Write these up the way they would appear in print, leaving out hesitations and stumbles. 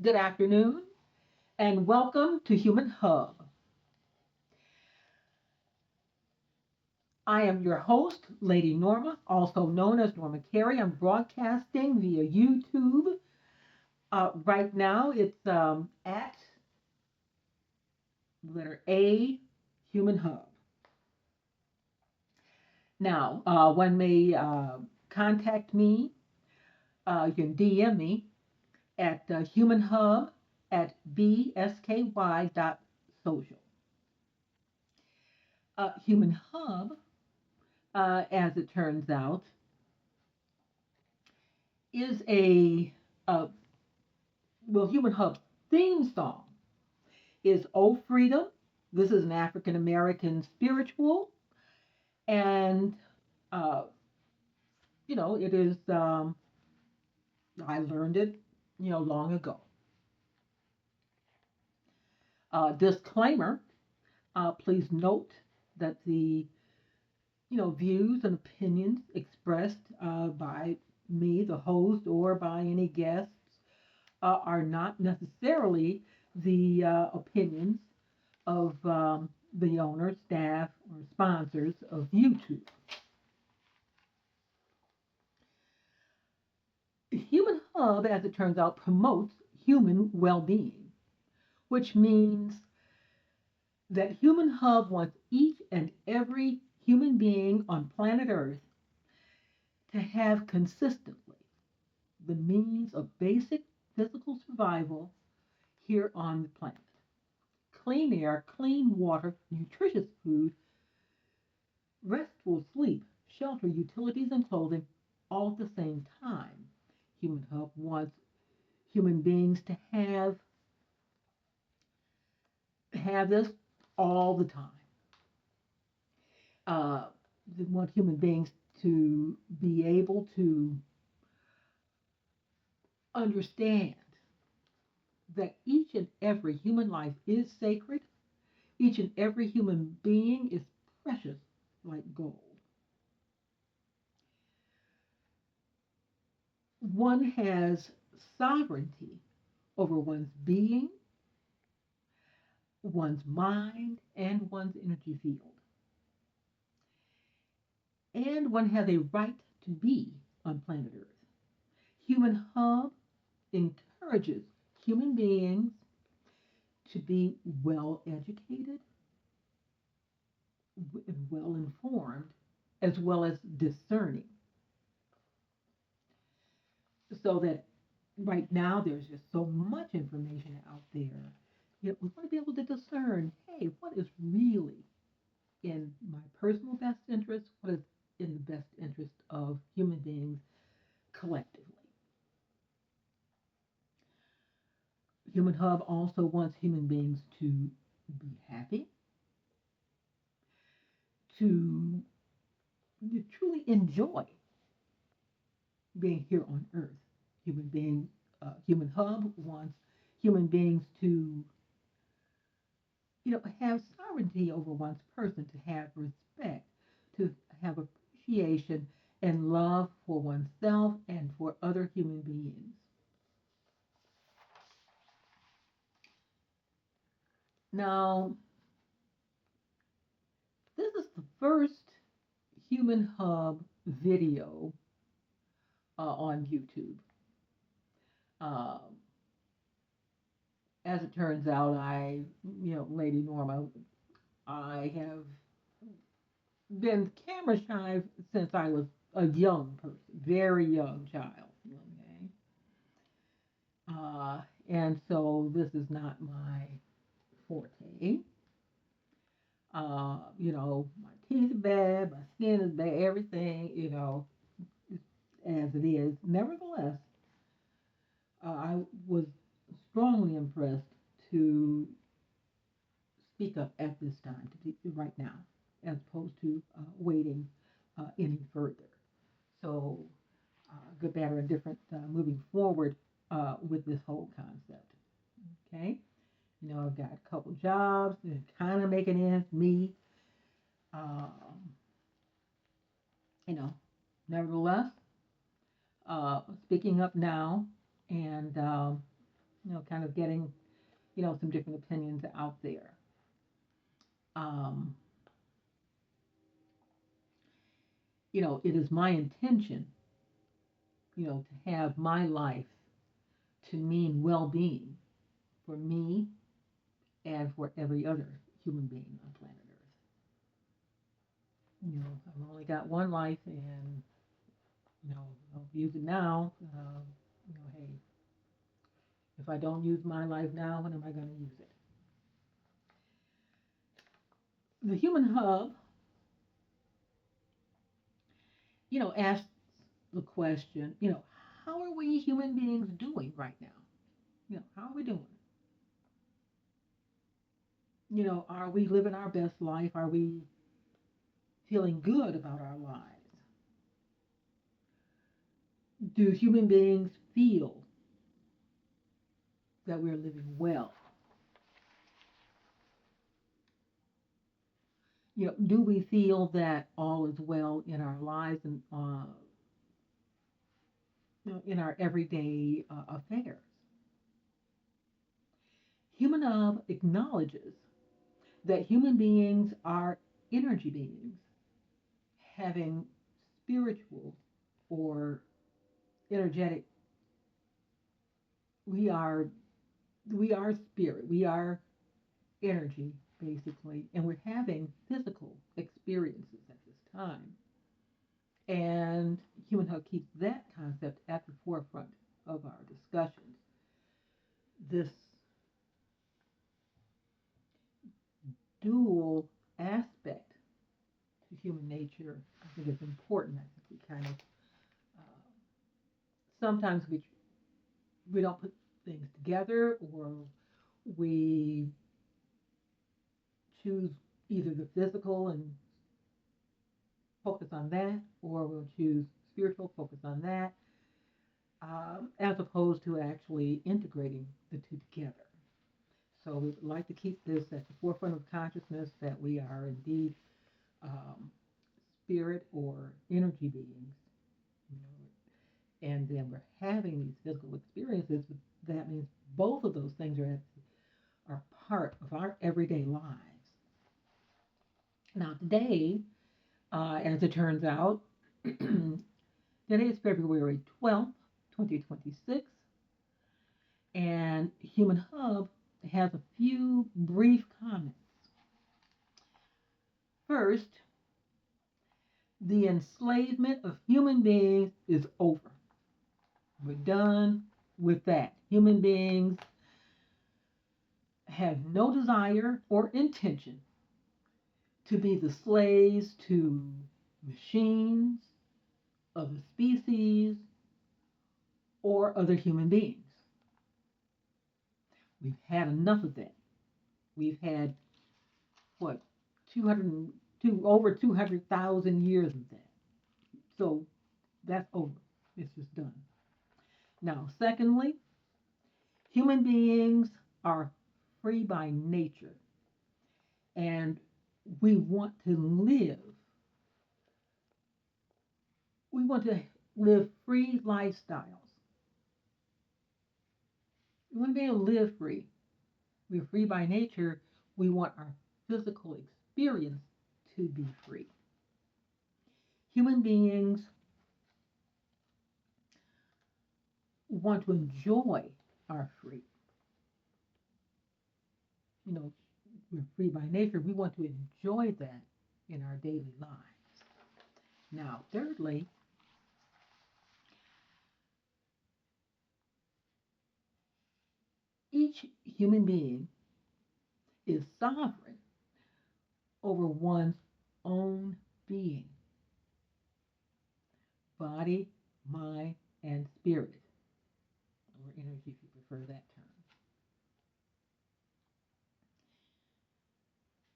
Good afternoon, and welcome to Human Hub. I am your host, Lady Norma, also known as Norma Carey. I'm broadcasting via YouTube. Right now, it's at letter A, Human Hub. Now, one may contact me. You can DM me at humanhub at bsky.social. Human Hub, as it turns out, is a Human Hub theme song is "Oh Freedom." This is an African American spiritual, and uh, it is. I learned it, long ago. Disclaimer: please note that the views and opinions expressed by me, the host, or by any guests are not necessarily the opinions of the owner, staff, or sponsors of YouTube. Human Hub, as it turns out, promotes human well being, which means that Human Hub wants each and every human being on planet Earth to have consistently the means of basic physical survival here on the planet. Clean air, clean water, nutritious food, restful sleep, shelter, utilities, and clothing all at the same time. Human Hub wants human beings to have this all the time. Uh, they want human beings to be able to understand that each and every human life is sacred. Each and every human being is precious like gold. One has sovereignty over one's being, one's mind, and one's energy field. And one has a right to be on planet Earth. Human Hub encourages human beings to be well educated and well informed, as well as discerning. So that right now there's just so much information out there. We want to be able to discern, hey, what is really in my personal best interest? What is in the best interest of human beings collectively? Human Hub also wants human beings to be happy, to truly enjoy being here on Earth. Human Hub wants human beings to, have sovereignty over one's person, to have respect, to have appreciation and love for oneself and for other human beings. Now, this is the first Human Hub video on YouTube. Uh, as it turns out, Lady Norma, I have been camera shy since I was a young person, very young child. Okay, and so this is not my forte. My teeth are bad, my skin is bad, everything, as it is. Nevertheless, I was strongly impressed to speak up at this time, right now, as opposed to waiting any further. So, good, bad, or indifferent, moving forward with this whole concept. Okay, I've got a couple jobs, and kind of making ends meet. Um, you know, Nevertheless, speaking up now and kind of getting, some different opinions out there. Um, it is my intention, to have my life to mean well being for me and for every other human being on planet Earth. I've only got one life, and I'll use it now. Hey, if I don't use my life now, when am I going to use it? The Human Hub, asks the question, how are we human beings doing right now? How are we doing? Are we living our best life? Are we feeling good about our lives? Do human beings feel that we're living well? Do we feel that all is well in our lives and in our everyday affairs? Human Hub acknowledges that human beings are energy beings having spiritual or energetic. We are we are spirit. We are energy basically, and we're having physical experiences at this time. And Human Hub keeps that concept at the forefront of our discussions. This dual aspect to human nature, I think, is important. I think we kind of sometimes we don't put things together, or we choose either the physical and focus on that, or we'll choose spiritual, focus on that, as opposed to actually integrating the two together. So we would like to keep this at the forefront of consciousness that we are indeed um, spirit or energy beings, you and then we're having these physical experiences. But that means both of those things are part of our everyday lives. Now, today, as it turns out, today is February 12th, 2026, and Human Hub has a few brief comments. First, the enslavement of human beings is over. We're done with that. Human beings have no desire or intention to be the slaves to machines, other species, or other human beings. We've had enough of that. We've had, what, 200, over 200,000 years of that. So that's over. It's just done. Now, secondly, human beings are free by nature, and we want to live. We want to live free lifestyles. We want to be able to live free. We're free by nature. We want our physical experience to be free. Human beings want to enjoy our free. You know, we're free by nature. We want to enjoy that in our daily lives. Now, thirdly, each human being is sovereign over one's own being, body, mind, and spirit, or energy if you prefer that term.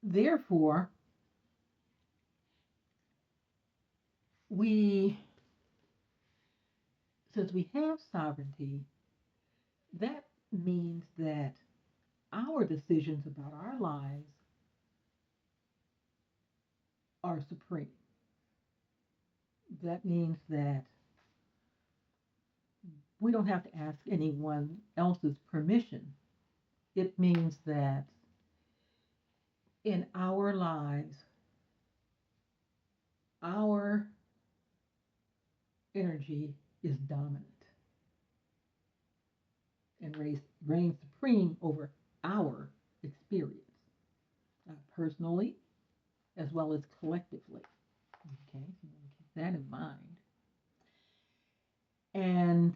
Therefore, we, since we have sovereignty, that means that our decisions about our lives are supreme. That means that we don't have to ask anyone else's permission. It means that in our lives, our energy is dominant and reigns supreme over our experience, personally as well as collectively. Okay, so keep that in mind. And,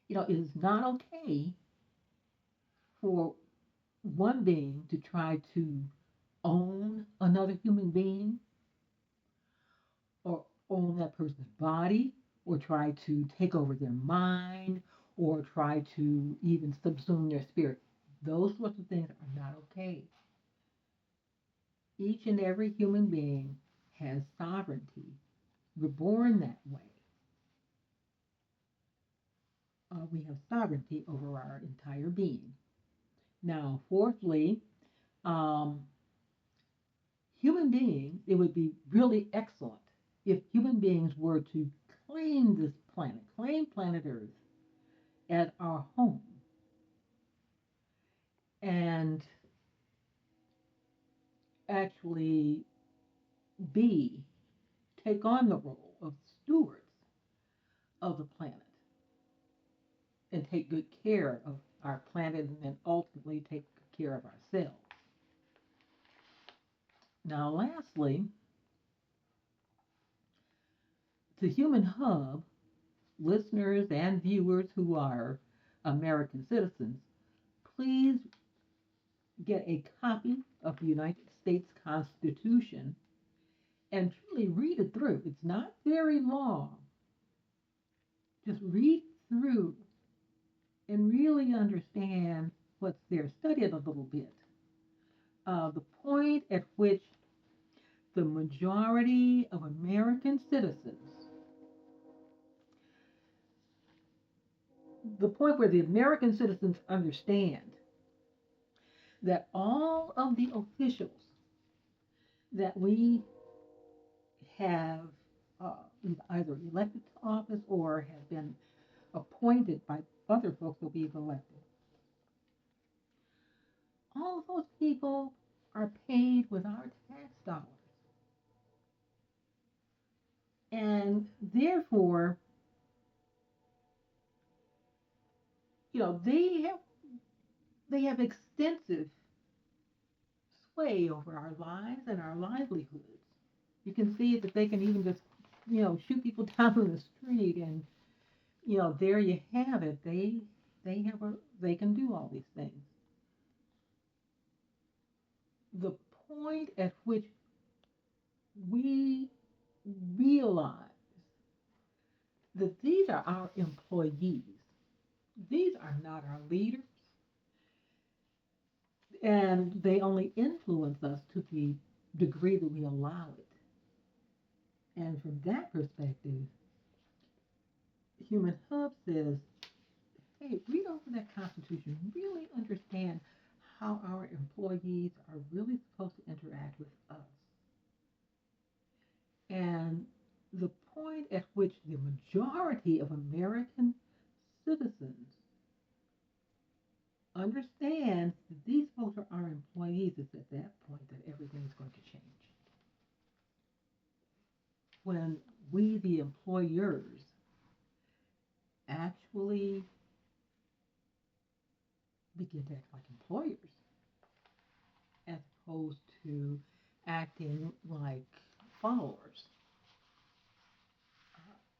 it is not okay for one being to try to own another human being or own that person's body or try to take over their mind or try to even subsume their spirit. Those sorts of things are not okay. Each and every human being has sovereignty. We're born that way. We have sovereignty over our entire being. Now, fourthly, um, human beings, it would be really excellent if human beings were to claim this planet, claim planet Earth as our home, and actually be, take on the role of stewards of the planet and take good care of our planet and then ultimately take care of ourselves. Now, lastly, to Human Hub, listeners and viewers who are American citizens, please get a copy of the United States Constitution and truly read it through. It's not very long. Just read through and really understand what's there. Study it a little bit. The point at which the majority of American citizens, the point where the American citizens understand that all of the officials that we have uh, either elected to office or have been appointed by other folks that we've elected, all of those people are paid with our tax dollars. And therefore, they have extensive sway over our lives and our livelihoods. You can see that they can even just, shoot people down in the street, and there you have it. They can do all these things. The point at which we realize that these are our employees, these are not our leaders, and they only influence us to the degree that we allow it. And from that perspective, Human Hub says, hey, read over that Constitution, really understand how our employees are really supposed to interact with us. And the point at which the majority of American citizens understand that these folks are our employees is at that point that everything's going to change. When we, the employers, actually begin to act like employers as opposed to acting like followers.